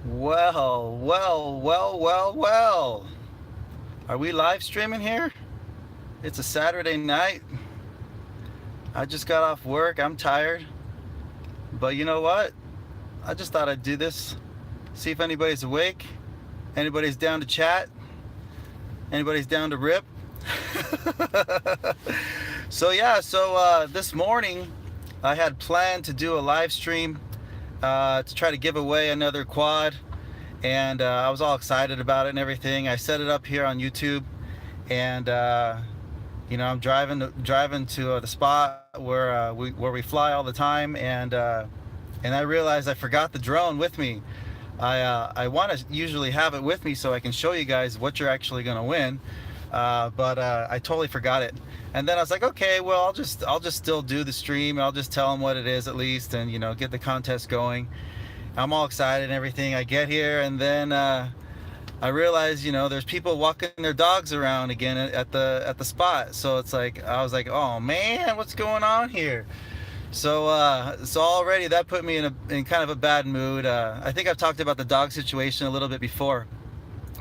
Well. Are we live streaming here? It's a Saturday night. I just got off work. I'm tired. But you know what? I just thought I'd do this. See if anybody's awake. Anybody's down to chat. Anybody's down to rip. So this morning I had planned to do a live stream to try to give away another quad. And I was all excited about it and everything. I set it up here on YouTube, and I'm driving to the spot where we fly all the time, and I realized I forgot the drone with me. I want to usually have it with me so I can show you guys what you're actually going to win, but I totally forgot it. And then I was like, okay, well, I'll just still do the stream. I'll just tell them what it is at least, and get the contest going. I'm all excited and everything. I get here, and then I realize, there's people walking their dogs around again at the spot. So it's like, I was like, oh man, what's going on here? So already that put me in kind of a bad mood. I think I've talked about the dog situation a little bit before.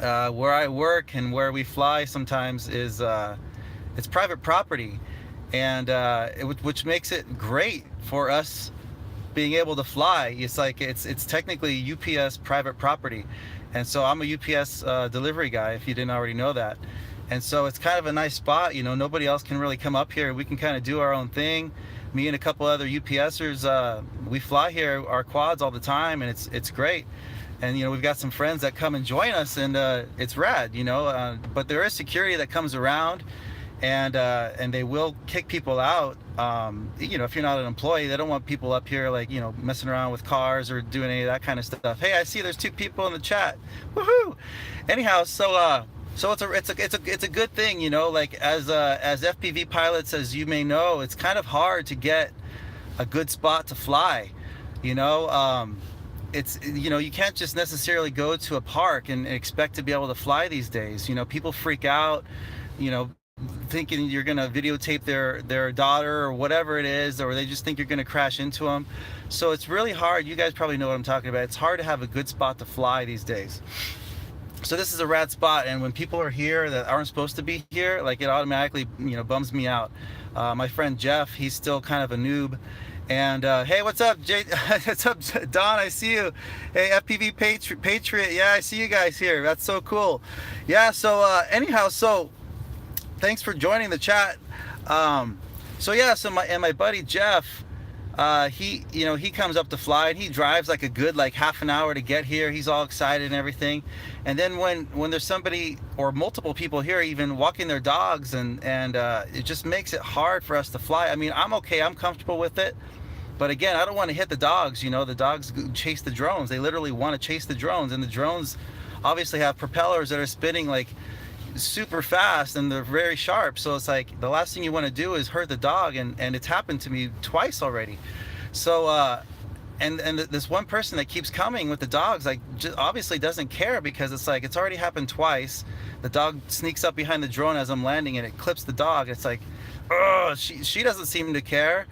Where I work and where we fly sometimes is it's private property, and which makes it great for us being able to fly. It's like it's technically UPS private property, and so I'm a UPS delivery guy, if you didn't already know that. And so it's kind of a nice spot. Nobody else can really come up here. We can kind of do our own thing. Me and a couple other UPSers, we fly here our quads all the time, and it's great. And we've got some friends that come and join us, and it's rad. But there is security that comes around, and they will kick people out. If you're not an employee, they don't want people up here like messing around with cars or doing any of that kind of stuff. Hey, I see there's 2 people in the chat. Woohoo! Anyhow, so it's a good thing. Like as FPV pilots, as you may know, it's kind of hard to get a good spot to fly. It's you can't just necessarily go to a park and expect to be able to fly these days. People freak out. Thinking you're gonna videotape their daughter or whatever it is, or they just think you're gonna crash into them. So it's really hard. You guys probably know what I'm talking about. It's hard to have a good spot to fly these days. So this is a rad spot, and when people are here that aren't supposed to be here, like, it automatically bums me out. My friend Jeff, he's still kind of a noob. And hey, what's up, Jay? What's up, Don? I see you. Hey, FPV Patriot. Yeah, I see you guys here. That's so cool. Yeah. So anyhow, so thanks for joining the chat. So my buddy Jeff, he comes up to fly, and he drives like a good half an hour to get here. He's all excited and everything. And then when there's somebody or multiple people here even walking their dogs, and it just makes it hard for us to fly. I mean, I'm okay, I'm comfortable with it. But again, I don't want to hit the dogs. The dogs chase the drones. They literally want to chase the drones, and the drones obviously have propellers that are spinning like super fast, and they're very sharp. So it's like the last thing you want to do is hurt the dog, and it's happened to me twice already. So and this one person that keeps coming with the dogs, like, just obviously doesn't care, because it's like it's already happened twice. The dog sneaks up behind the drone as I'm landing, and it clips the dog. It's like, oh, she doesn't seem to care,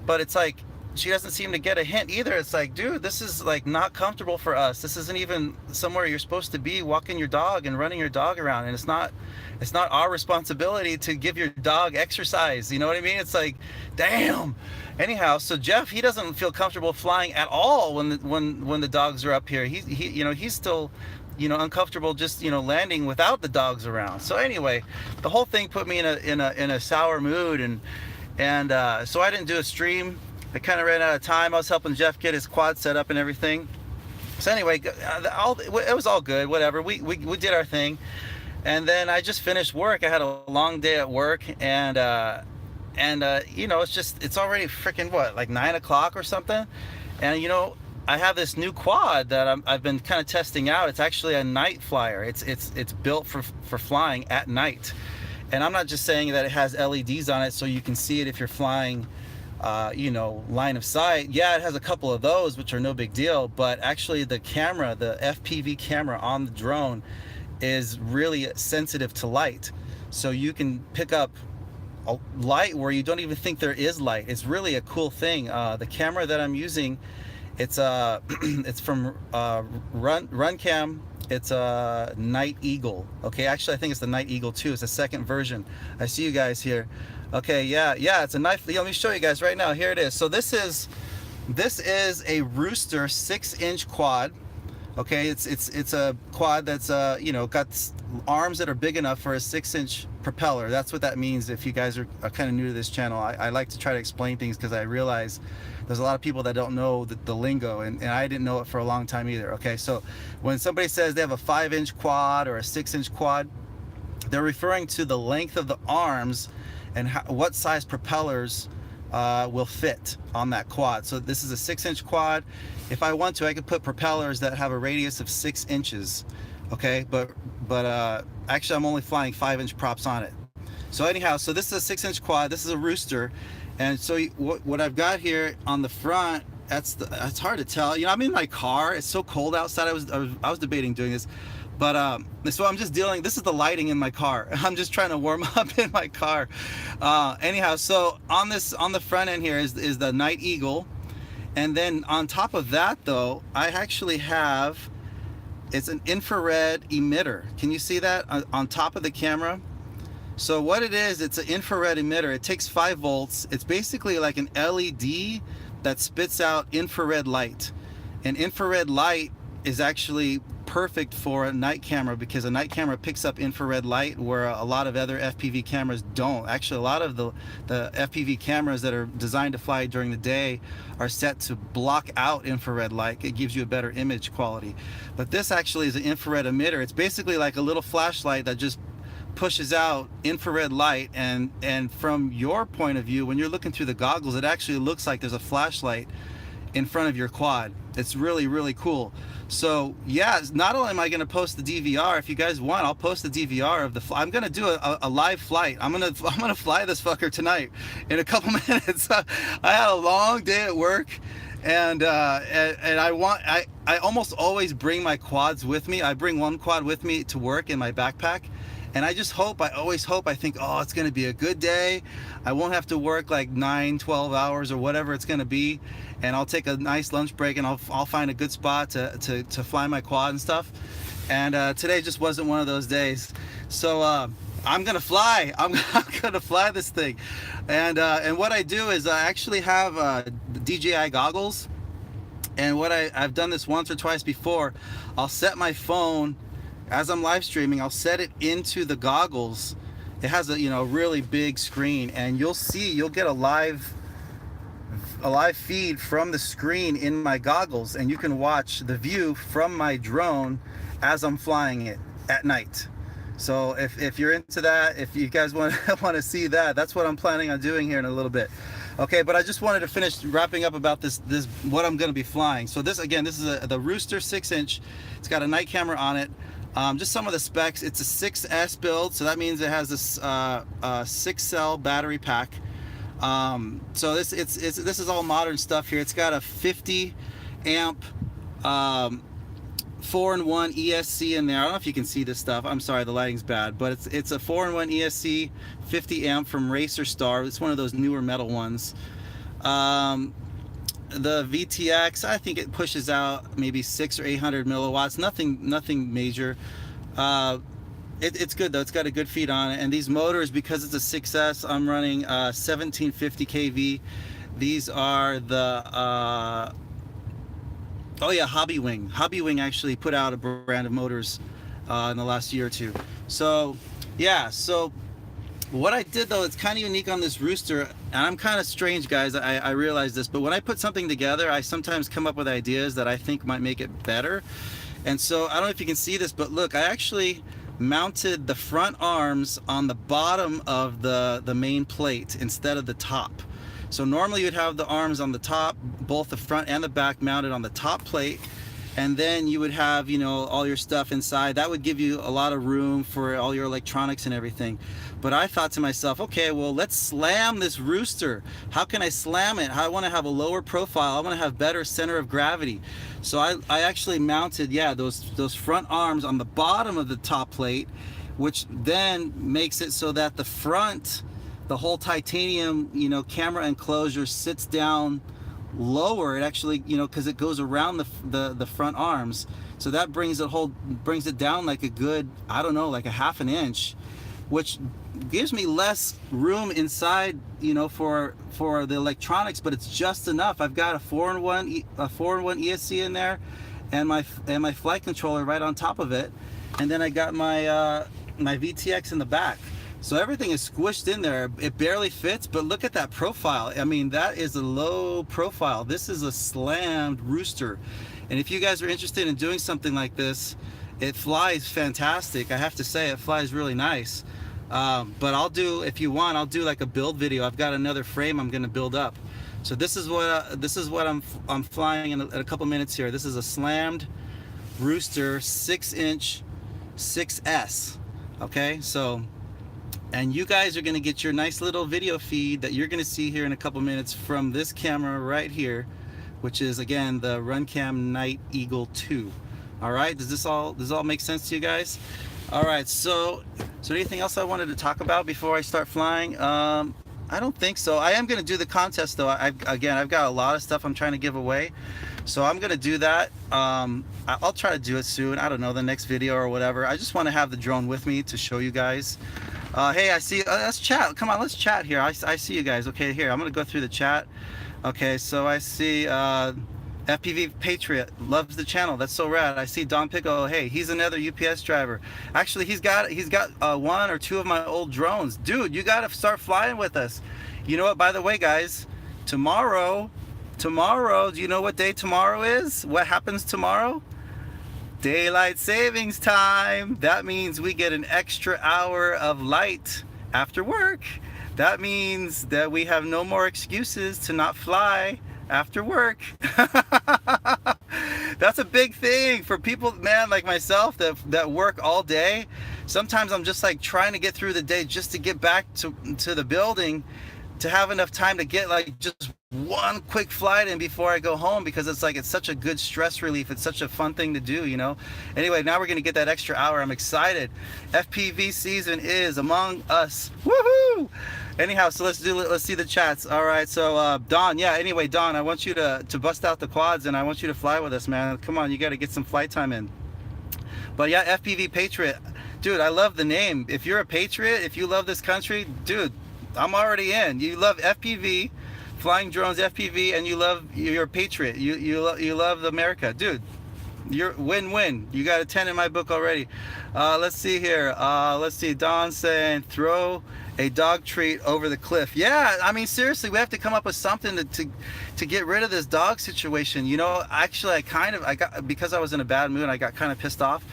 but it's like she doesn't seem to get a hint either. It's like, dude, this is like not comfortable for us. This isn't even somewhere you're supposed to be walking your dog and running your dog around, and it's not our responsibility to give your dog exercise. You know what I mean? It's like, damn. Anyhow, so Jeff, he doesn't feel comfortable flying at all when the dogs are up here. He's still uncomfortable just landing without the dogs around. So anyway, the whole thing put me in a sour mood, and so I didn't do a stream. I kind of ran out of time. I was helping Jeff get his quad set up and everything. So anyway, it was all good. Whatever. We did our thing, and then I just finished work. I had a long day at work, and it's already freaking like 9 o'clock or something, and I have this new quad that I've been kind of testing out. It's actually a night flyer. It's built for flying at night, and I'm not just saying that it has LEDs on it so you can see it if you're flying line of sight. Yeah, it has a couple of those, which are no big deal, but actually the camera, the FPV camera on the drone, is really sensitive to light. So you can pick up a light where you don't even think there is light. It's really a cool thing. The camera that I'm using It's it's from RunCam. It's a Night Eagle. Okay, actually I think it's the Night Eagle 2. It's the second version. I see you guys here. Okay, yeah, it's a nice. Let me show you guys right now. Here it is. So this is a Rooster 6-inch quad. Okay, it's a quad that's you know, got arms that are big enough for a 6-inch propeller. That's what that means. If you guys are kind of new to this channel, I like to try to explain things because I realize there's a lot of people that don't know the lingo, and I didn't know it for a long time either. Okay, so when somebody says they have a 5-inch quad or a 6-inch quad, they're referring to the length of the arms and what size propellers will fit on that quad. So this is a 6-inch quad. If I want to, I could put propellers that have a radius of 6 inches. Okay, but actually I'm only flying 5-inch props on it. So anyhow, so this is a 6-inch quad. This is a Rooster, and so what I've got here on the front, it's hard to tell. You know, I'm in my car. It's so cold outside. I was debating doing this, but so I'm just dealing. This is the lighting in my car. I'm just trying to warm up in my car. Anyhow, so on the front end here is the Night Eagle, and then on top of that though, I actually have, it's an infrared emitter. Can you see that on top of the camera? So what it is, it's an infrared emitter. It takes 5 volts. It's basically like an LED that spits out infrared light. And infrared light is actually perfect for a night camera because a night camera picks up infrared light where a lot of other FPV cameras don't. Actually, a lot of the FPV cameras that are designed to fly during the day are set to block out infrared light. It gives you a better image quality. But this actually is an infrared emitter. It's basically like a little flashlight that just pushes out infrared light, and from your point of view, when you're looking through the goggles, it actually looks like there's a flashlight in front of your quad. It's really, really cool. So yeah, not only am I going to post the DVR, if you guys want, I'll post the DVR of the I'm going to do a live flight. I'm going to fly this fucker tonight in a couple minutes. I had a long day at work, and I almost always bring my quads with me. I bring one quad with me to work in my backpack. And I just hope, I always hope, I think, oh, it's going to be a good day. I won't have to work like 9-12 hours or whatever it's going to be. And I'll take a nice lunch break, and I'll find a good spot to fly my quad and stuff. And today just wasn't one of those days. So I'm going to fly. I'm going to fly this thing. And what I do is I actually have DJI goggles. And what I've done this once or twice before, I'll set my phone, as I'm live streaming, I'll set it into the goggles. It has a, you know, really big screen, and you'll get a live feed from the screen in my goggles, and you can watch the view from my drone as I'm flying it at night. So if you're into that, if you guys want to see that, that's what I'm planning on doing here in a little bit. Okay, but I just wanted to finish wrapping up about this what I'm going to be flying. So this is the Rooster 6-inch. It's got a night camera on it. Just some of the specs. It's a 6S build, so that means it has this 6-cell battery pack. So this is all modern stuff here. It's got a 50 amp 4-in-1 ESC in there. I don't know if you can see this stuff. I'm sorry, the lighting's bad, but it's a 4-in-1 ESC 50 amp from Racer Star. It's one of those newer metal ones. The VTX, I think it pushes out maybe 600 or 800 milliwatts. Nothing major. It's good though. It's got a good feed on it. And these motors, because it's a 6S, I'm running 1750 kV. These are the oh yeah, Hobbywing. Hobbywing actually put out a brand of motors in the last year or two. So yeah, so what I did though, it's kind of unique on this Rooster, and I'm kind of strange, guys, I realize this, but when I put something together, I sometimes come up with ideas that I think might make it better. And so I don't know if you can see this, but look, I actually mounted the front arms on the bottom of the main plate instead of the top. So normally you'd have the arms on the top, both the front and the back mounted on the top plate, and then you would have, you know, all your stuff inside. That would give you a lot of room for all your electronics and everything. But I thought to myself, okay, well, let's slam this Rooster. How can I slam it? I want to have a lower profile. I want to have better center of gravity. So I actually mounted, yeah, those front arms on the bottom of the top plate, which then makes it so that the front, the whole titanium, you know, camera enclosure sits down lower. It actually, you know, because it goes around the front arms, so that brings it down like a good, I don't know, like a half an inch, which gives me less room inside, you know, for the electronics, but it's just enough. I've got a 4-in-1 ESC in there, and my flight controller right on top of it, and then I got my my VTX in the back. So everything is squished in there. It barely fits, but look at that profile. I mean, that is a low profile. This is a slammed rooster. And if you guys are interested in doing something like this, it flies fantastic. I have to say, it flies really nice. But I'll do, if you want, I'll do like a build video. I've got another frame I'm gonna build up. So this is what I'm flying in a couple minutes here. This is a slammed rooster 6-inch 6S. Okay, so, and you guys are going to get your nice little video feed that you're going to see here in a couple minutes from this camera right here, which is again the Runcam Night Eagle 2. All right, does this all make sense to you guys? All right, so anything else I wanted to talk about before I start flying? I don't think so. I am going to do the contest though. I've got a lot of stuff I'm trying to give away, so I'm going to do that. I'll try to do it soon. I don't know, the next video or whatever. I just want to have the drone with me to show you guys. Hey, I see, let's chat. Come on, let's chat here. I see you guys. Okay, here, I'm gonna go through the chat. Okay, so I see FPV Patriot loves the channel. That's so rad. I see Don Pico. Hey, he's another UPS driver. Actually, he's got 1 or 2 of my old drones. Dude, you gotta start flying with us. You know what, by the way, guys, tomorrow, do you know what day tomorrow is? What happens tomorrow? Daylight savings time. That means we get an extra hour of light after work. That means that we have no more excuses to not fly after work. That's a big thing for people, man, like myself that work all day. Sometimes I'm just like trying to get through the day just to get back to the building, to have enough time to get like just one quick flight in before I go home, because it's like, it's such a good stress relief. It's such a fun thing to do, you know. Anyway, now we're gonna get that extra hour. I'm excited. FPV season is among us. Woohoo! Anyhow, so let's see the chats. All right, so Don, yeah, anyway, Don, I want you to bust out the quads, and I want you to fly with us, man. Come on, you got to get some flight time in. But yeah, FPV Patriot, dude, I love the name. If you're a patriot, if you love this country, dude, I'm already in. You love FPV, flying drones, FPV, and you're a patriot. You love America, dude. You're win-win. You got a 10 in my book already. Let's see here. Let's see. Don saying throw a dog treat over the cliff. Yeah, I mean, seriously, we have to come up with something to get rid of this dog situation. You know, actually, I got, because I was in a bad mood, I got kind of pissed off.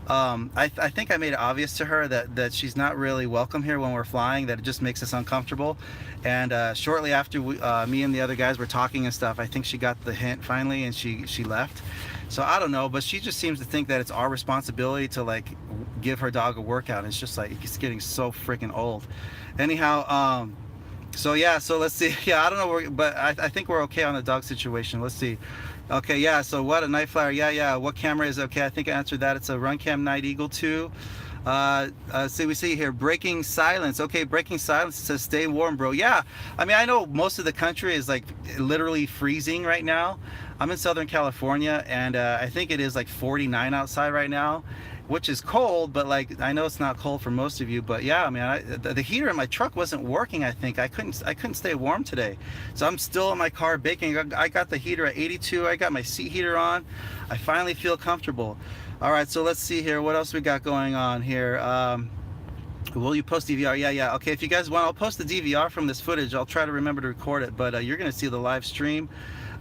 I think I made it obvious to her that she's not really welcome here when we're flying, that it just makes us uncomfortable. And shortly after me and the other guys were talking and stuff, I think she got the hint finally, and she left. So I don't know, but she just seems to think that it's our responsibility to like give her dog a workout. And it's just like, it's getting so freaking old. Anyhow, so yeah, so let's see. Yeah, I don't know, but I think we're okay on the dog situation. Let's see. Okay, yeah, so what, a night flyer? Yeah, what camera is okay? I think I answered that. It's a Runcam Night Eagle 2. See, we see here, breaking silence. Okay, breaking silence. It says stay warm, bro. Yeah, I mean, I know most of the country is like literally freezing right now. I'm in Southern California, and I think it is like 49 outside right now, which is cold, but like, I know it's not cold for most of you, but yeah, I mean, the heater in my truck wasn't working. I think I couldn't stay warm today, so I'm still in my car baking. I got the heater at 82. I got my seat heater on. I finally feel comfortable. All right, so let's see here, what else we got going on here. Will you post DVR? Yeah, okay, if you guys want, I'll post the DVR from this footage. I'll try to remember to record it, but you're gonna see the live stream.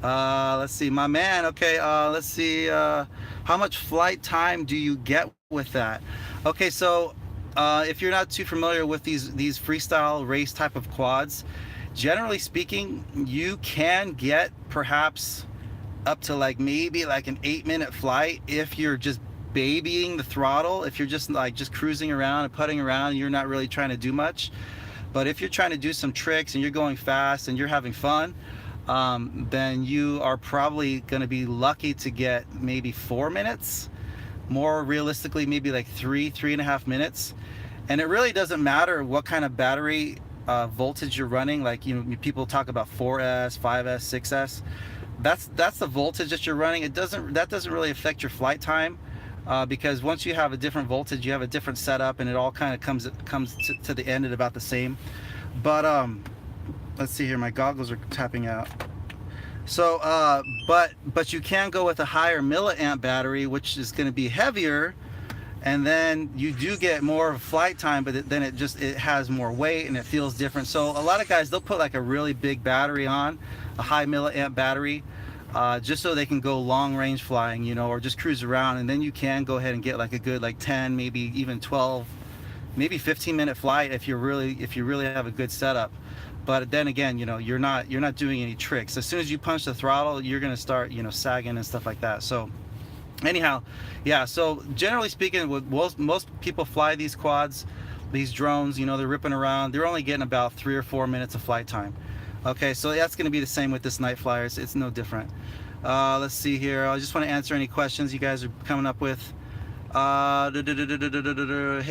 Let's see, my man. Okay, let's see, how much flight time do you get with that? Okay, so if you're not too familiar with these freestyle race type of quads, generally speaking, you can get perhaps up to like maybe like an 8-minute flight if you're just babying the throttle, if you're just cruising around and putting around and you're not really trying to do much. But if you're trying to do some tricks and you're going fast and you're having fun, then you are probably going to be lucky to get maybe 4 minutes. More realistically, maybe like 3.5 minutes. And it really doesn't matter what kind of battery voltage you're running. Like, you know, people talk about 4S, 5S, 6S. That's the voltage that you're running. That doesn't really affect your flight time, because once you have a different voltage, you have a different setup, and it all kind of comes to the end at about the same. But let's see here, my goggles are tapping out. So but you can go with a higher milliamp battery, which is going to be heavier, and then you do get more flight time, but then it has more weight and it feels different. So a lot of guys, they'll put like a really big battery on, a high milliamp battery, just so they can go long range flying, you know, or just cruise around, and then you can go ahead and get like a good like 10, maybe even 12, maybe 15-minute flight if you really have a good setup. But then again, you know, you're not doing any tricks. As soon as you punch the throttle, you're gonna start, you know, sagging and stuff like that. So anyhow, yeah, so generally speaking, with most people fly these quads, these drones, you know, they're ripping around, they're only getting about 3 or 4 minutes of flight time. Okay, so that's going to be the same with this night flyer. It's no different. Let's see here. I just want to answer any questions you guys are coming up with. Hey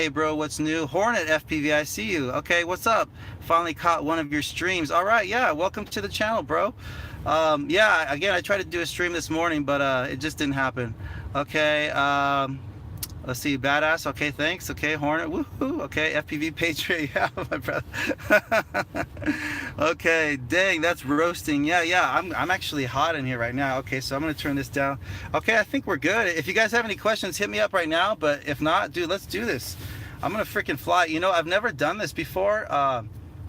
bro, what's new? Hornet FPV, I see you. Okay, what's up? Finally caught one of your streams. All right, yeah, welcome to the channel, bro. Yeah, again, I tried to do a stream this morning, but it just didn't happen. Okay, let's see, badass. Okay, thanks. Okay, Hornet. Woohoo. Okay, FPV Patriot. Yeah, my brother. Okay, dang, that's roasting. Yeah. I'm actually hot in here right now. Okay, so I'm gonna turn this down. Okay, I think we're good. If you guys have any questions, hit me up right now. But if not, dude, let's do this. I'm gonna freaking fly. You know, I've never done this before.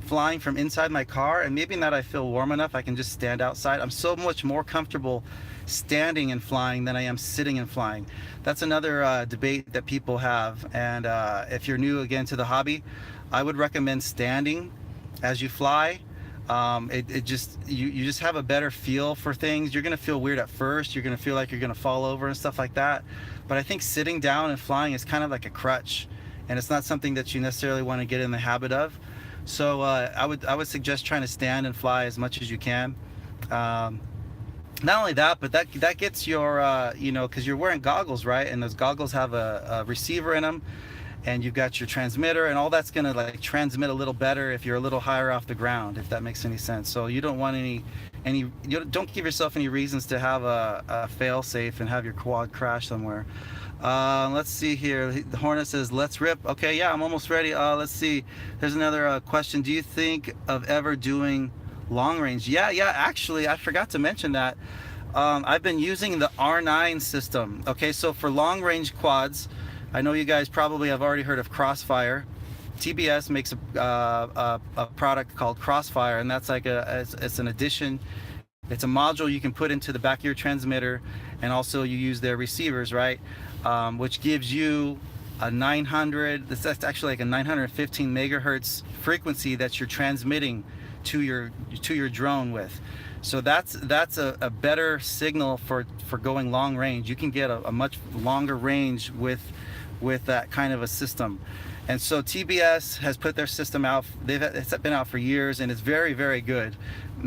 Flying from inside my car, and maybe not I feel warm enough, I can just stand outside. I'm so much more comfortable standing and flying than I am sitting and flying. That's another debate that people have, and if you're new again to the hobby, I would recommend standing as you fly. You just have a better feel for things. You're gonna feel weird at first, you're gonna feel like you're gonna fall over and stuff like that, but I think sitting down and flying is kind of like a crutch, and it's not something that you necessarily want to get in the habit of. So I would suggest trying to stand and fly as much as you can. Not only that, but that gets your, you know, because you're wearing goggles, right? And those goggles have a receiver in them, and you've got your transmitter, and all that's gonna like transmit a little better if you're a little higher off the ground, if that makes any sense. So you don't want you don't give yourself any reasons to have a fail safe and have your quad crash somewhere. Let's see here. The Hornet says, let's rip. Okay, yeah, I'm almost ready. Let's see. There's another question. Do you think of ever doing long range? Yeah, actually, I forgot to mention that. I've been using the R9 system. Okay, so for long range quads, I know you guys probably have already heard of Crossfire. TBS makes a product called Crossfire, and that's like it's an addition. It's a module you can put into the back of your transmitter, and also you use their receivers, right? Which gives you a 900, that's actually like a 915 megahertz frequency that you're transmitting to your drone with. So that's a better signal for going long range. You can get a much longer range with that kind of a system. And so TBS has put their system out. It's been out for years, and it's very, very good.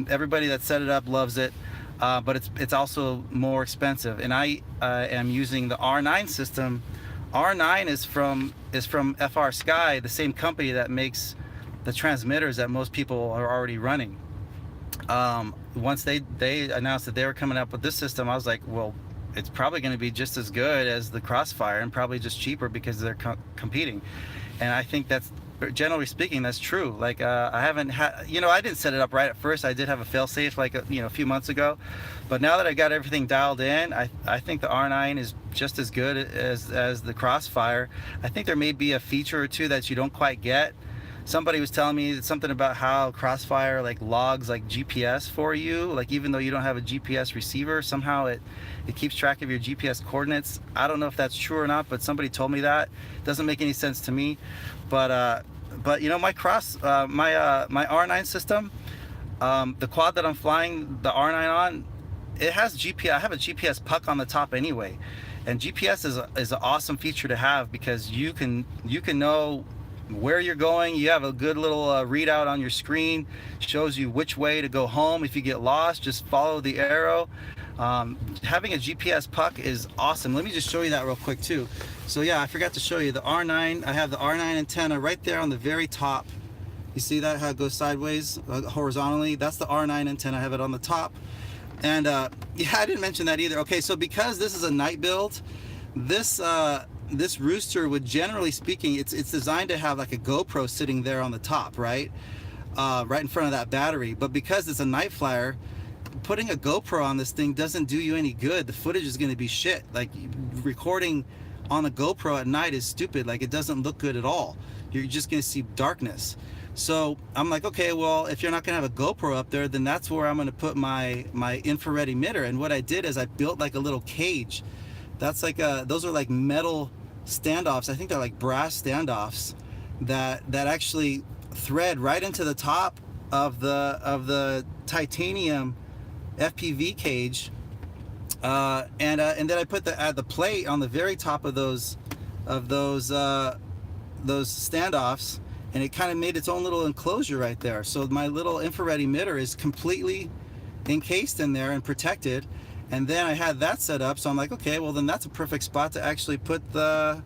Everybody that set it up loves it, but it's also more expensive. And I am using the R9 system. R9 is from FR Sky, the same company that makes the transmitters that most people are already running. Once they announced that they were coming up with this system, I was like, well, it's probably going to be just as good as the Crossfire, and probably just cheaper because they're competing. And I think that's, generally speaking, that's true. Like I haven't had, you know, I didn't set it up right at first. I did have a fail-safe like a few months ago, but now that I got everything dialed in, I think the R9 is just as good as the Crossfire. I think there may be a feature or two that you don't quite get. Somebody was telling me something about how Crossfire like logs like GPS for you, like even though you don't have a GPS receiver, somehow it keeps track of your GPS coordinates. I don't know if that's true or not, but somebody told me that. It doesn't make any sense to me. But you know, my R9 system, the quad that I'm flying the R9 on, it has GPS. I have a GPS puck on the top anyway, and GPS is an awesome feature to have, because you can know where you're going. You have a good little readout on your screen, shows you which way to go home. If you get lost, just follow the arrow. Having a GPS puck is awesome. Let me just show you that real quick too. So yeah, I forgot to show you the R9. I have the R9 antenna right there on the very top You see that, how it goes sideways, horizontally? That's the R9 antenna. I have it on the top. And yeah, I didn't mention that either. Okay, so because this is a night build, this this rooster would, generally speaking, it's designed to have like a GoPro sitting there on the top, right? Right in front of that battery. But because it's a night flyer, putting a GoPro on this thing doesn't do you any good. The footage is going to be shit. Like, recording on a GoPro at night is stupid. Like, it doesn't look good at all. You're just going to see darkness. So I'm like, okay, well, if you're not going to have a GoPro up there, then that's where I'm going to put my infrared emitter. And what I did is I built like a little cage. That's like those are like metal standoffs. I think they're like brass standoffs that actually thread right into the top of the titanium FPV cage, and then I put the plate on the very top of those standoffs, and it kind of made its own little enclosure right there. So my little infrared emitter is completely encased in there and protected. And then I had that set up, so I'm like, okay, well then that's a perfect spot to actually put the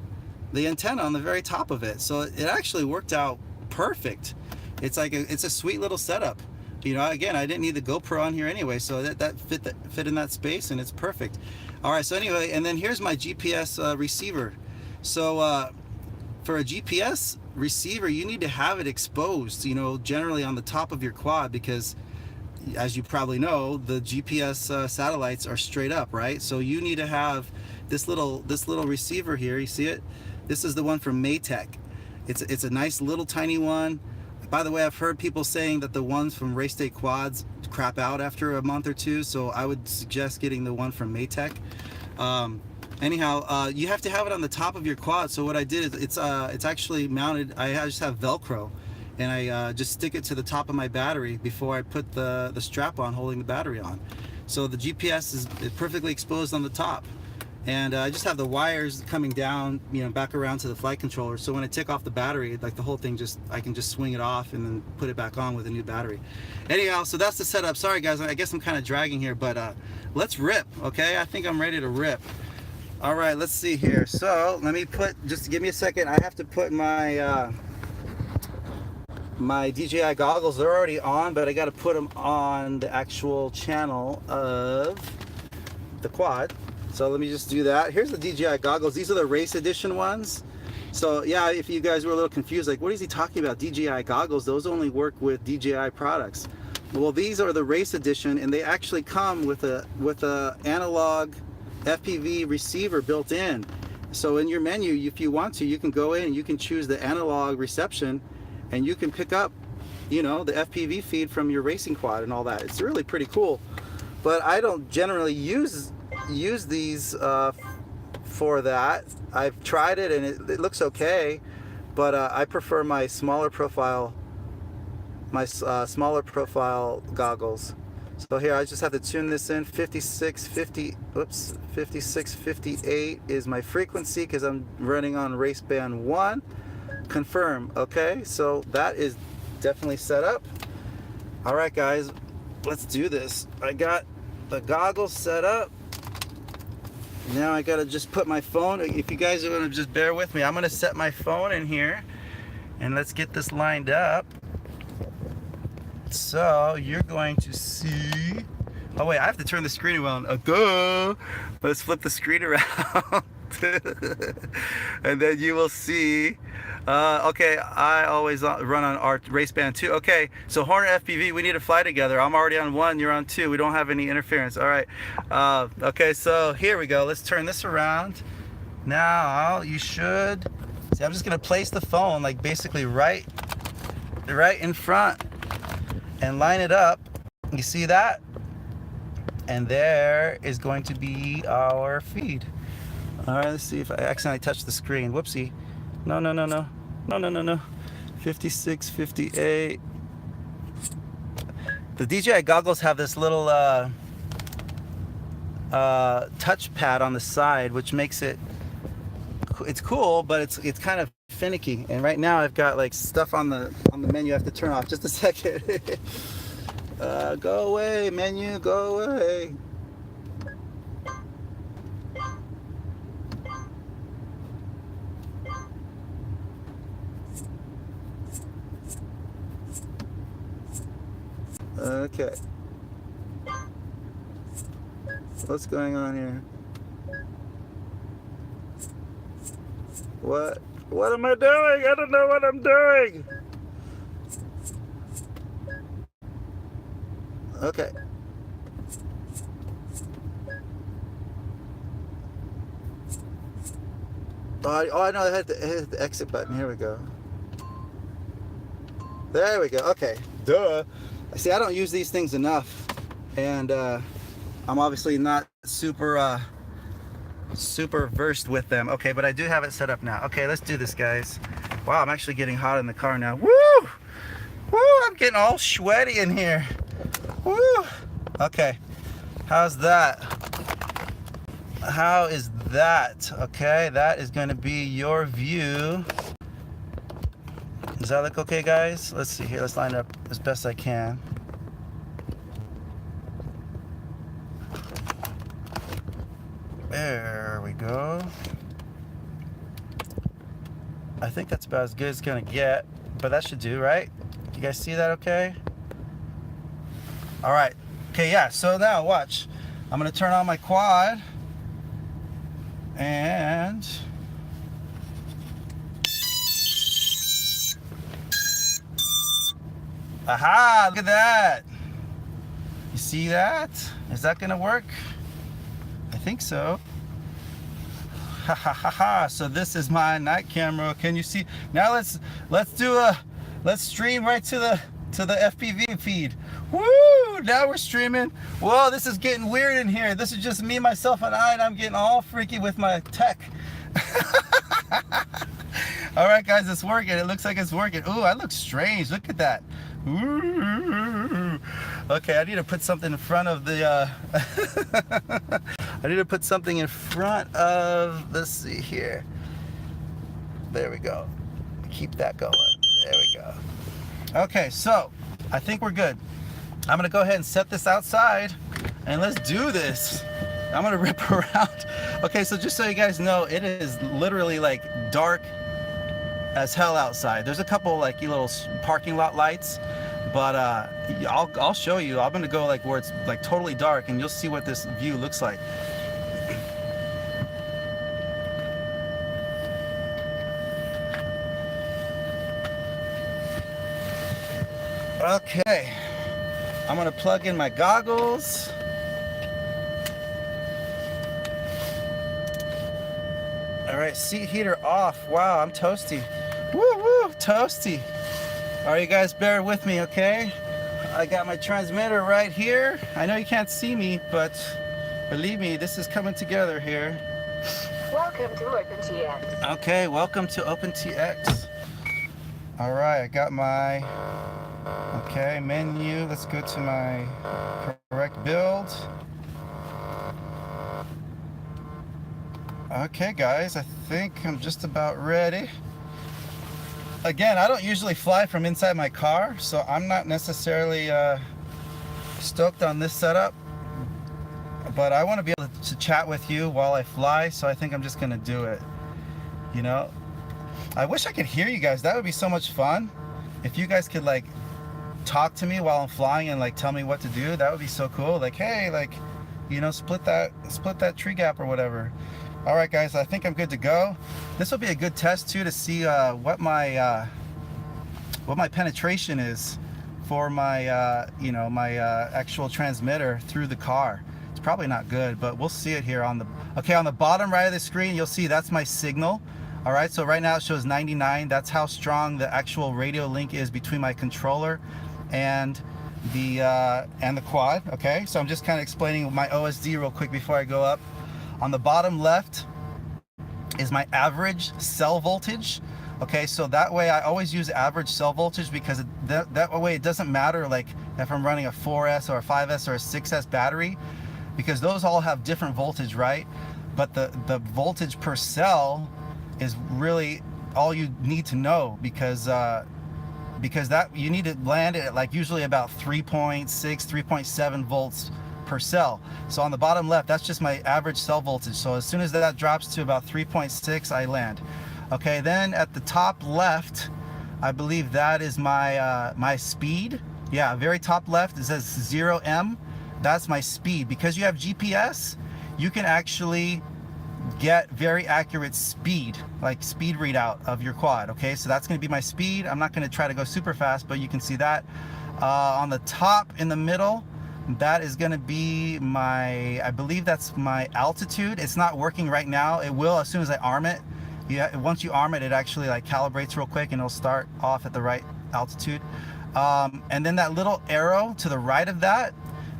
antenna on the very top of it. So it actually worked out perfect. It's like it's a sweet little setup. You know, again, I didn't need the GoPro on here anyway, so that fit in that space, and it's perfect. All right, so anyway, and then here's my GPS receiver. So for a GPS receiver, you need to have it exposed, you know, generally on the top of your quad, because as you probably know, the GPS satellites are straight up, right? So you need to have this little receiver here. You see it? This is the one from Maytech. It's a nice little tiny one. By the way, I've heard people saying that the ones from Race Day Quads crap out after a month or two, so I would suggest getting the one from Maytech. Anyhow, you have to have it on the top of your quad. So what I did is it's actually mounted. I just have Velcro, and I just stick it to the top of my battery before I put the strap on holding the battery on. So the GPS is perfectly exposed on the top. And I just have the wires coming down, you know, back around to the flight controller. So when I take off the battery, like the whole thing I can just swing it off and then put it back on with a new battery. Anyhow, so that's the setup. Sorry guys, I guess I'm kind of dragging here, but let's rip, okay? I think I'm ready to rip. All right, let's see here. So let me just give me a second. I have to put my my DJI goggles. They're already on, but I got to put them on the actual channel of the quad. So let me just do that. Here's the DJI goggles. These are the race edition ones. So yeah, if you guys were a little confused, like, what is he talking about? DJI goggles, those only work with DJI products. Well, these are the race edition, and they actually come with a analog FPV receiver built in. So in your menu, if you want to, you can go in and you can choose the analog reception, and you can pick up, you know, the FPV feed from your racing quad and all that. It's really pretty cool. But I don't generally use these for that. I've tried it and it looks okay, but I prefer my smaller profile goggles. So here I just have to tune this in. 5658 is my frequency because I'm running on race band 1. Confirm. Okay, so that is definitely set up. All right guys, let's do this. I got the goggles set up. Now I gotta just put my phone. If you guys are gonna just bear with me, I'm gonna set my phone in here and let's get this lined up. So you're going to see, oh wait, I have to turn the screen around. Duh. Let's flip the screen around. And then you will see. Okay, I always run on our race band 2. Okay, so Hornet FPV, we need to fly together. I'm already on 1, you're on 2. We don't have any interference. All right. Okay, so here we go. Let's turn this around. Now you should see. I'm just gonna place the phone like basically right in front and line it up. You see that? And there is going to be our feed. All right, let's see if I accidentally touched the screen. Whoopsie. No. 5658. The DJI goggles have this little touch pad on the side, which makes it's cool, but it's kind of finicky. And right now I've got like stuff on the menu I have to turn off. Just a second. Go away, menu, go away. Okay. What's going on here? What am I doing? I don't know what I'm doing. Okay. Oh, I know I hit the exit button. Here we go. There we go. Okay. Duh. See, I don't use these things enough, and I'm obviously not super versed with them. Okay, but I do have it set up now. Okay, let's do this, guys. Wow, I'm actually getting hot in the car now. Woo! Woo! I'm getting all sweaty in here. Woo! Okay. How's that? How is that? Okay, that is going to be your view. Does that look okay, guys? Let's see here. Let's line it up as best I can. There we go. I think that's about as good as it's gonna get, but that should do, right? You guys see that okay? All right. Okay, yeah, so now watch. I'm gonna turn on my quad and aha, look at that. You see that? Is that gonna work? I think so. Ha ha ha ha. So this is my night camera. Can you see? Now let's stream right to the FPV feed. Woo! Now we're streaming. Whoa, this is getting weird in here. This is just me, myself, and I, and I'm getting all freaky with my tech. All right, guys, it's working. It looks like it's working. Ooh, I look strange. Look at that. Ooh. Okay, I need to put something in front of the I need to put something in front of, let's see here. There we go. Keep that going. There we go. Okay, so I think we're good. I'm gonna go ahead and set this outside and let's do this. I'm gonna rip around. Okay, so just so you guys know, it is literally like dark as hell outside. There's a couple like little parking lot lights, but I'll show you. I'm gonna go like where it's like totally dark and you'll see what this view looks like. Okay, I'm gonna plug in my goggles. All right, seat heater off. Wow, I'm toasty. Woo woo, toasty. All right, you guys bear with me, okay? I got my transmitter right here. I know you can't see me, but believe me, this is coming together here. Welcome to OpenTX. Okay, welcome to OpenTX. All right, I got my, okay, menu. Let's go to my correct build. Okay, guys, I think I'm just about ready. Again, I don't usually fly from inside my car, so I'm not necessarily stoked on this setup, but I want to be able to chat with you while I fly, so I think I'm just gonna do it. You know, I wish I could hear you guys. That would be so much fun. If you guys could like talk to me while I'm flying and like tell me what to do, that would be so cool. Like, hey, like, you know, split that tree gap or whatever. All right, guys, I think I'm good to go. This will be a good test too to see what my penetration is for my you know, my actual transmitter through the car. It's probably not good, but we'll see it here on the, okay, on the bottom right of the screen, you'll see that's my signal. All right, so right now it shows 99. That's how strong the actual radio link is between my controller and the quad. Okay, so I'm just kind of explaining my OSD real quick before I go up. On the bottom left is my average cell voltage. Okay, so that way I always use average cell voltage because that way it doesn't matter like if I'm running a 4S or a 5S or a 6S battery, because those all have different voltage, right? But the voltage per cell is really all you need to know, because that you need to land it at like usually about 3.6, 3.7 volts per cell. So on the bottom left, that's just my average cell voltage. So as soon as that drops to about 3.6, I land. Okay, then at the top left, I believe that is my my speed. Yeah, very top left, it says 0M. That's my speed. Because you have GPS, you can actually get very accurate speed, like speed readout of your quad. Okay, so that's going to be my speed. I'm not going to try to go super fast, but you can see that. On the top in the middle, that is going to be my, I believe that's my altitude. It's not working right now. It will as soon as I arm it. Yeah, once you arm it, it actually like calibrates real quick and it'll start off at the right altitude. And then that little arrow to the right of that,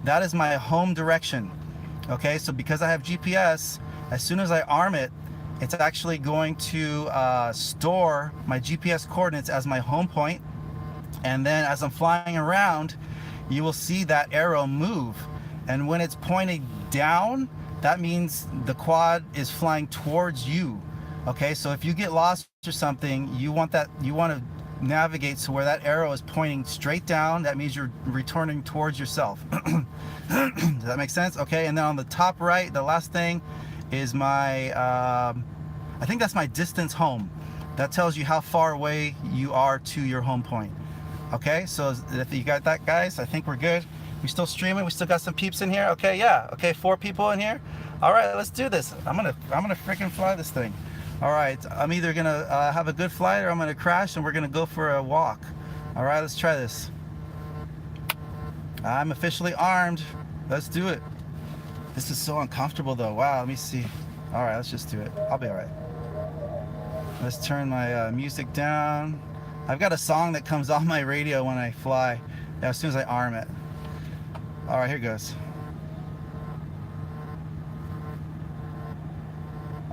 that is my home direction. Okay, so because I have GPS, as soon as I arm it, it's actually going to store my GPS coordinates as my home point. And then as I'm flying around, you will see that arrow move. And when it's pointing down, that means the quad is flying towards you. Okay, so if you get lost or something, you want to navigate to where that arrow is pointing straight down. That means you're returning towards yourself. Does that make sense? Okay, and then on the top right, the last thing is my, I think that's my distance home. That tells you how far away you are to your home point. Okay, so if you got that, guys, I think we're good. We still streaming? We still got some peeps in here? Okay, yeah. Okay, 4 people in here. All right, let's do this. I'm gonna freaking fly this thing. All right, I'm either gonna have a good flight or I'm gonna crash and we're gonna go for a walk. All right, let's try this. I'm officially armed. Let's do it. This is so uncomfortable though. Wow, let me see. All right, let's just do it. I'll be all right. Let's turn my music down. I've got a song that comes on my radio when I fly as soon as I arm it. All right, here goes.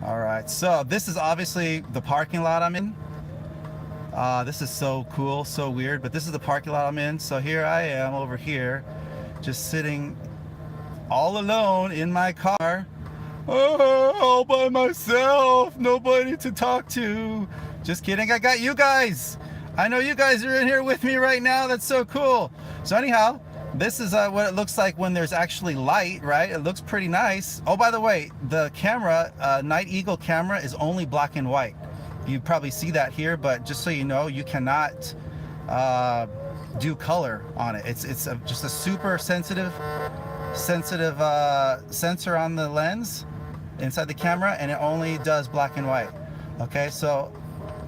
All right, so this is obviously the parking lot I'm in. This is so cool, so weird, but this is the parking lot I'm in. So here I am over here, just sitting all alone in my car. Oh, all by myself, nobody to talk to. Just kidding, I got you guys. I know you guys are in here with me right now. That's so cool. So anyhow, this is what it looks like when there's actually light, right? It looks pretty nice. Oh, by the way, the camera, Night Eagle camera, is only black and white. You probably see that here, but just so you know, you cannot do color on it. It's just a super sensitive sensor on the lens inside the camera, and it only does black and white. Okay, so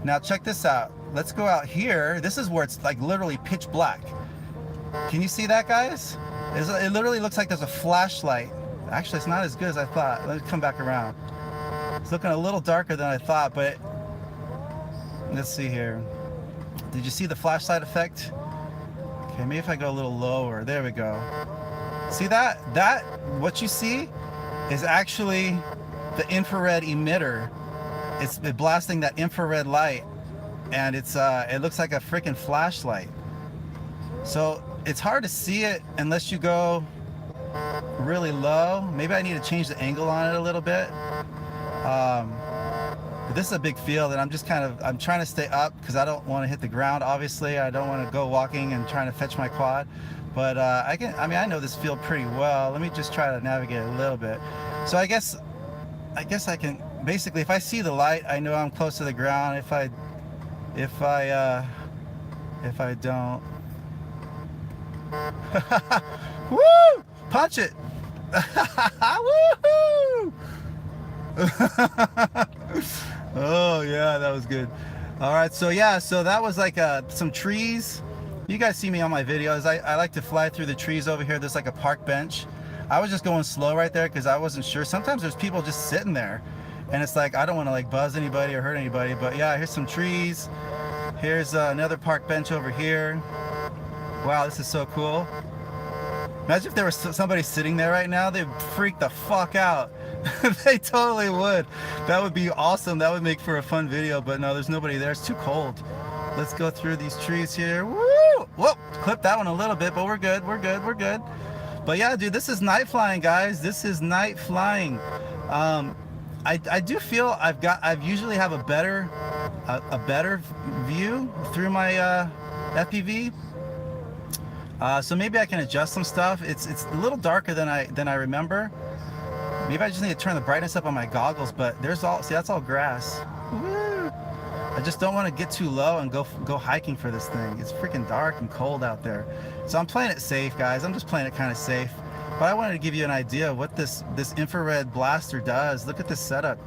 now check this out. Let's go out here. This is where it's like literally pitch black. Can you see that, guys? It literally looks like there's a flashlight. Actually, it's not as good as I thought. Let me come back around. It's looking a little darker than I thought, but let's see here. Did you see the flashlight effect? Okay, maybe if I go a little lower. There we go. See that? What you see is actually the infrared emitter. It's blasting that infrared light, and it looks like a freaking flashlight. So it's hard to see it unless you go really low. Maybe I need to change the angle on it a little bit. But this is a big field, and I'm trying to stay up because I don't want to hit the ground. Obviously, I don't want to go walking and trying to fetch my quad. But I know this field pretty well. Let me just try to navigate a little bit. So I guess I can basically, if I see the light, I know I'm close to the ground. If I don't. Woo! Punch it! Woohoo! Oh yeah, that was good. All right, so yeah, so that was like some trees. You guys see me on my videos. I like to fly through the trees over here. There's like a park bench. I was just going slow right there because I wasn't sure. Sometimes there's people just sitting there, and it's like I don't want to like buzz anybody or hurt anybody. But yeah, here's some trees. Here's another park bench over here. Wow, this is so cool. Imagine if there was somebody sitting there right now, they'd freak the fuck out. They totally would. That would be awesome. That would make for a fun video, but no, there's nobody there. It's too cold. Let's go through these trees here. Woo! Whoop! Clip that one a little bit, but we're good. We're good. We're good. But yeah, dude, this is night flying, guys. This is night flying. I do feel I usually have a better view through my FPV. So maybe I can adjust some stuff. It's a little darker than I remember. Maybe I just need to turn the brightness up on my goggles, but that's all grass. Woo! I just don't want to get too low and go hiking for this thing. It's freaking dark and cold out there. So I'm playing it safe, guys. I'm just playing it kind of safe. But I wanted to give you an idea of what this infrared blaster does. Look at this setup.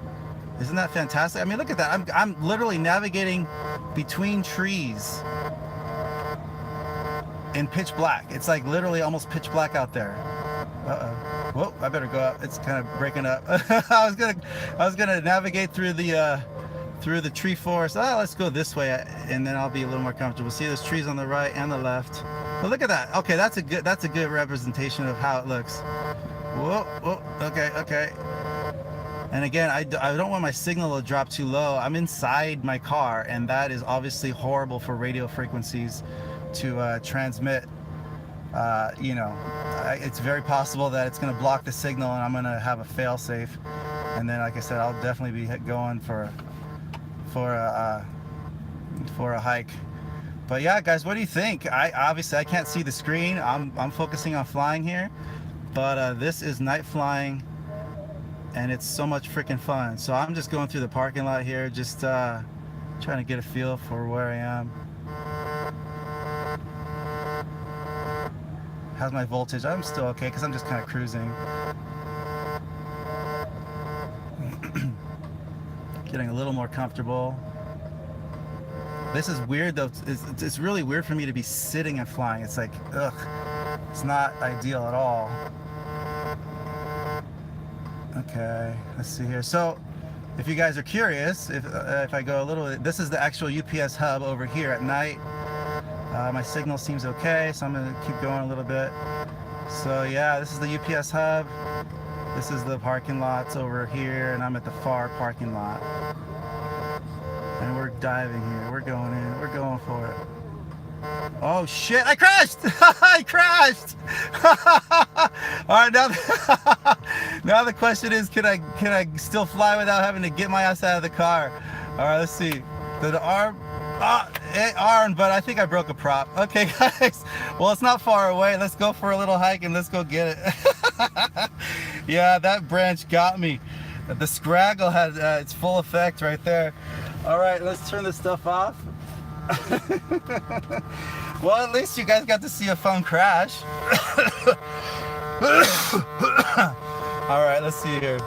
Isn't that fantastic? I mean, look at that. I'm literally navigating between trees in pitch black. It's like literally almost pitch black out there. Uh-oh. Whoa, I better go up. It's kind of breaking up. I was gonna navigate through the tree forest. Let's go this way, and then I'll be a little more comfortable. See, there's trees on the right and the left. But look at that. Okay, that's a good representation of how it looks. Whoa, whoa. Okay. And again, I don't want my signal to drop too low. I'm inside my car, and that is obviously horrible for radio frequencies to transmit. You know, it's very possible that it's going to block the signal, and I'm going to have a fail-safe. And then, like I said, I'll definitely be going for a hike. But yeah, guys, what do you think? Obviously I can't see the screen. I'm focusing on flying here, but this is night flying, and it's so much freaking fun. So I'm just going through the parking lot here, just trying to get a feel for where I am. How's my voltage? I'm still okay because I'm just kind of cruising. Getting a little more comfortable. This is weird though. It's really weird for me to be sitting and flying. It's like, ugh, it's not ideal at all. Okay, let's see here. So if you guys are curious, if I go a little, this is the actual UPS hub over here at night. My signal seems okay, so I'm gonna keep going a little bit. So yeah, this is the UPS hub. This is the parking lots over here, and I'm at the far parking lot. And we're diving here. We're going in. We're going for it. Oh shit! I crashed! I crashed! All right, now the question is, can I still fly without having to get my ass out of the car? All right, let's see. The arm, but I think I broke a prop. Okay, guys. Well, it's not far away. Let's go for a little hike and let's go get it. Yeah, that branch got me. The scraggle had its full effect right there. All right, let's turn this stuff off. Well, at least you guys got to see a fun crash. All right, let's see here.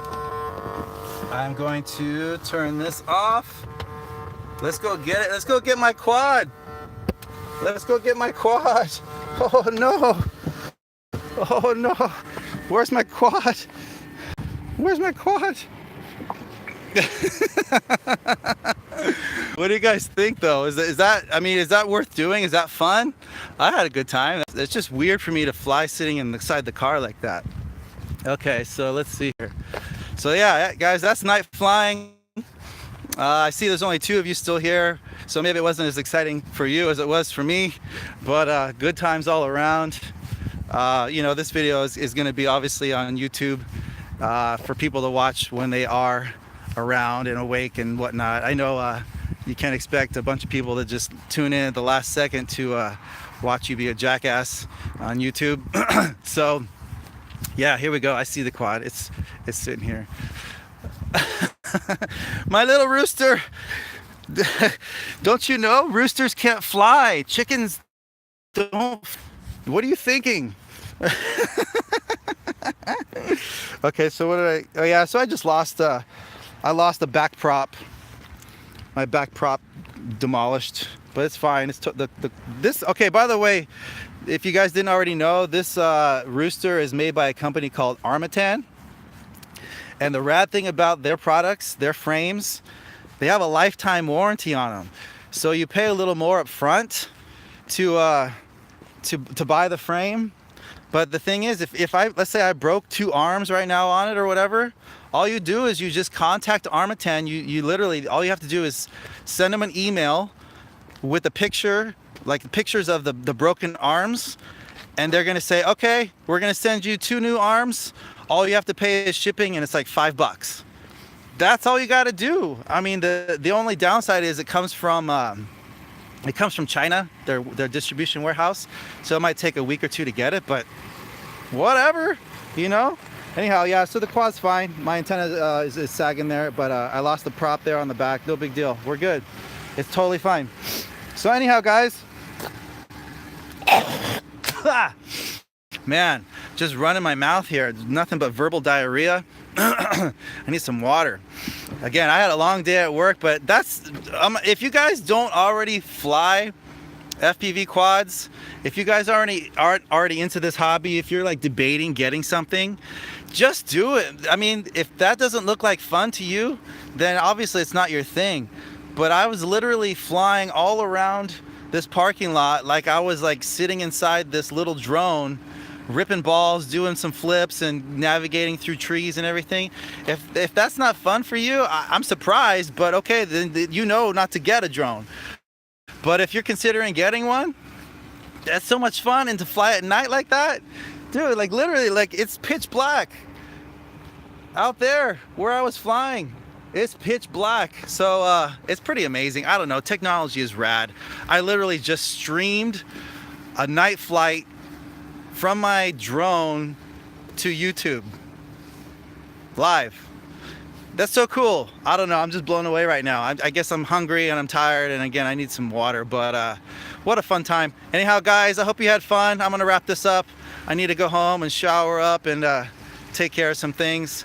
I'm going to turn this off. Let's go get it. Let's go get my quad. Let's go get my quad. Oh no. Oh no. Where's my quad? Where's my quad? What do you guys think though? Is that worth doing? Is that fun? I had a good time. It's just weird for me to fly sitting inside the car like that. Okay, so let's see here. So yeah, guys, that's night flying. I see there's only 2 of you still here, so maybe it wasn't as exciting for you as it was for me, but good times all around. You know, this video is going to be obviously on YouTube for people to watch when they are around and awake and whatnot. I know you can't expect a bunch of people to just tune in at the last second to watch you be a jackass on YouTube. So yeah, here we go. I see the quad. It's sitting here. My little rooster. Don't you know roosters can't fly? Chickens don't. What are you thinking? Okay, so what did I? Oh yeah, so I just lost. I lost the back prop. My back prop demolished, but it's fine. It's this. Okay, by the way, if you guys didn't already know, this rooster is made by a company called Armitan. And the rad thing about their products, their frames, they have a lifetime warranty on them. So you pay a little more up front to buy the frame. But the thing is, if let's say I broke 2 arms right now on it or whatever, all you do is you just contact Armitan. You literally, all you have to do is send them an email with a picture, like pictures of the broken arms. And they're gonna say, okay, we're gonna send you 2 new arms. All you have to pay is shipping, and it's like $5. That's all you got to do. I mean, the only downside is it comes from China, their distribution warehouse. So it might take a week or 2 to get it, but whatever, you know. Anyhow, yeah. So the quad's fine. My antenna is sagging there, but I lost the prop there on the back. No big deal. We're good. It's totally fine. So anyhow, guys, man, just running my mouth here. Nothing but verbal diarrhea. I need some water. Again, I had a long day at work, but that's if you guys don't already fly FPV quads, if you guys aren't already into this hobby, if you're like debating getting something, just do it. I mean, if that doesn't look like fun to you, then obviously it's not your thing. But I was literally flying all around this parking lot like I was like sitting inside this little drone, ripping balls, doing some flips and navigating through trees and everything. If that's not fun for you, I'm surprised, but okay, then you know not to get a drone. But if you're considering getting one, that's so much fun. And to fly at night like that, dude, like literally, like it's pitch black out there where I was flying. It's pitch black. So it's pretty amazing. I don't know, technology is rad. I literally just streamed a night flight from my drone to YouTube live. That's so cool. I don't know, I'm just blown away right now. I guess I'm hungry and I'm tired, and again, I need some water, but what a fun time. Anyhow, guys, I hope you had fun. I'm gonna wrap this up. I need to go home and shower up and take care of some things.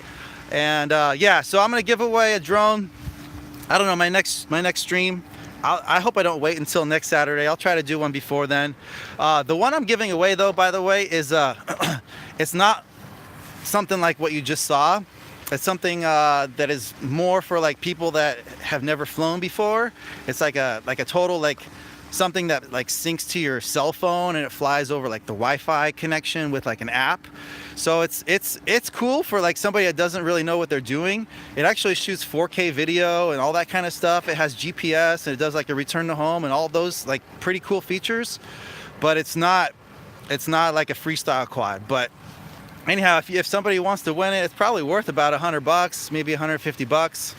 And yeah, so I'm gonna give away a drone. I don't know, my next stream. I hope I don't wait until next Saturday. I'll try to do one before then. The one I'm giving away, though, by the way, is it's not something like what you just saw. It's something that is more for like people that have never flown before. It's like a total like something that like syncs to your cell phone and it flies over like the Wi-Fi connection with like an app. So it's cool for like somebody that doesn't really know what they're doing. It actually shoots 4K video and all that kind of stuff. It has GPS and it does like a return to home and all those like pretty cool features. But it's not like a freestyle quad. But anyhow, if somebody wants to win it, it's probably worth about $100, maybe $150.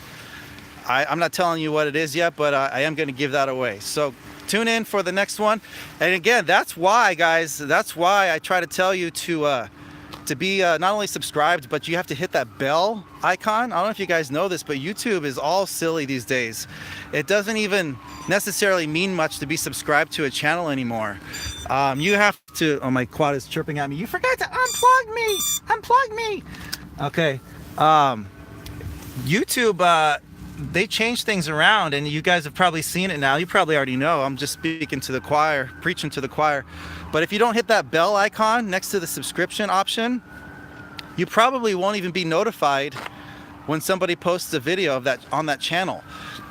I'm not telling you what it is yet, but I am going to give that away. So tune in for the next one. And again, that's why, guys, that's why I try to tell you to be not only subscribed, but you have to hit that bell icon. I don't know if you guys know this, but YouTube is all silly these days. It doesn't even necessarily mean much to be subscribed to a channel anymore. You have to, oh, my quad is chirping at me. You forgot to unplug me, unplug me. Okay, YouTube, they changed things around and you guys have probably seen it now. You probably already know. I'm just speaking to the choir, preaching to the choir. But if you don't hit that bell icon next to the subscription option, you probably won't even be notified when somebody posts a video of that on that channel.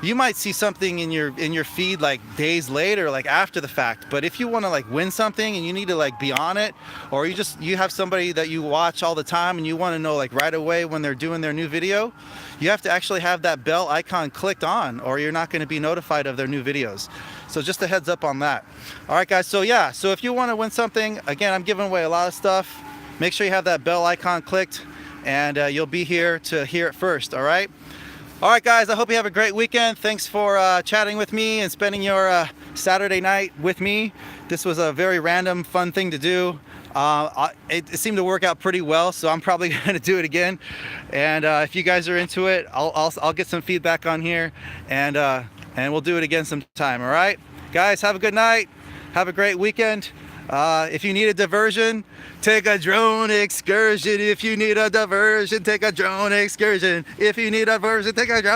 You might see something in your feed like days later, like after the fact. But if you want to like win something and you need to like be on it, or you have somebody that you watch all the time and you want to know like right away when they're doing their new video, you have to actually have that bell icon clicked on, or you're not going to be notified of their new videos. So just a heads up on that. All right, guys. So yeah, so if you want to win something, again, I'm giving away a lot of stuff. Make sure you have that bell icon clicked, and you'll be here to hear it first. All right. All right, guys, I hope you have a great weekend. Thanks for chatting with me and spending your Saturday night with me. This was a very random, fun thing to do. It seemed to work out pretty well, so I'm probably going to do it again. And if you guys are into it, I'll get some feedback on here, and we'll do it again sometime, all right? Guys, have a good night. Have a great weekend. If you need a diversion, take a drone excursion. If you need a diversion, take a drone excursion. If you need a diversion, take a drone